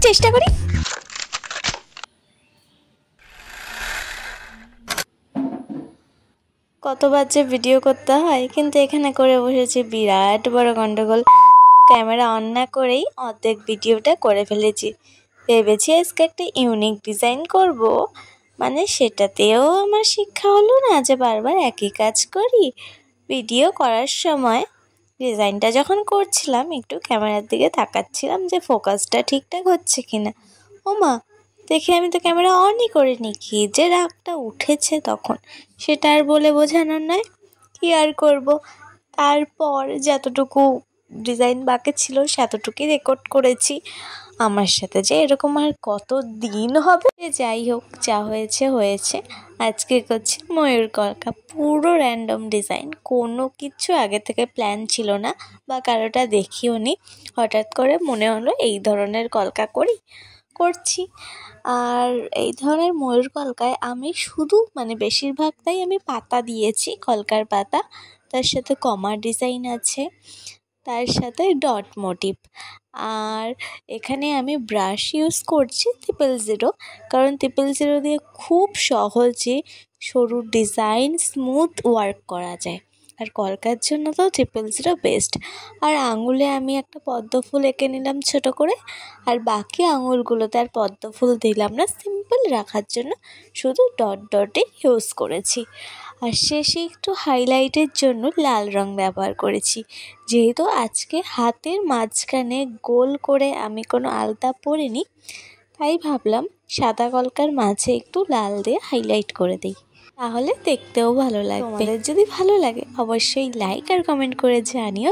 চেষ্টা করি। কতবার যে ভিডিও করতে হয়, কিন্তু এখানে করে বসেছি বিরাট বড় গন্ডগোল। ক্যামেরা অন না করেই অর্ধেক ভিডিওটা করে ফেলেছি। ভেবেছি আজকে একটা ইউনিক ডিজাইন করব, মানে সেটাতেও আমার শিক্ষা হলো না যে বারবার একই কাজ করি। ভিডিও করার সময় ডিজাইনটা যখন করছিলাম একটু ক্যামেরার দিকে তাকাচ্ছিলাম যে ফোকাসটা ঠিকঠাক হচ্ছে কিনা। ওমা, দেখে আমি তো ক্যামেরা অনই করিনি। কি যে রাগটা উঠেছে তখন, সেটা আর বলে বোঝানোর নয়। কি আর করব, তারপর যতটুকু ডিজাইন বাকি ছিল সেতটুকুই রেকর্ড করেছি। আমার সাথে যে এরকম আর কত দিন হবে। যাই হোক, যা হয়েছে হয়েছে। আজকে করছি ময়ূর কলকা, পুরো র্যান্ডম ডিজাইন, কোনো কিছু আগে থেকে প্ল্যান ছিল না বা কারোটা দেখিও নি। হঠাৎ করে মনে হলো এই ধরনের কলকা করছি। আর এই ধরনের ময়ূর কলকায় আমি শুধু বেশিরভাগটাই আমি পাতা দিয়েছি, কলকার পাতা। তার সাথে কমা ডিজাইন আছে, তার সাথে ডট মোটিভ। আর এখানে আমি ব্রাশ ইউজ করছি 000, কারণ 000 দিয়ে খুব সহজে সরু ডিজাইন স্মুথ ওয়ার্ক করা যায়। আর কলকার জন্য তো 000 বেস্ট। আর আঙুলে আমি একটা পদ্ম ফুল এঁকে নিলাম ছোট করে, আর বাকি আঙুলগুলোতে আর পদ্ম ফুল দিলাম না, সিম্পল রাখার জন্য শুধু ডট ডটে ইউজ করেছি। আর শেষে একটু হাইলাইটের জন্য লাল রং ব্যবহার করেছি। যেহেতু আজকে হাতের মাঝখানে গোল করে আমি কোনো আলতা পরিনি, তাই ভাবলাম সাদা কলকার মাঝে একটু লাল দিয়ে হাইলাইট করে দিই, তাহলে দেখতেও ভালো লাগবে। তোমাদের যদি ভালো লাগে অবশ্যই লাইক আর কমেন্ট করে জানিও।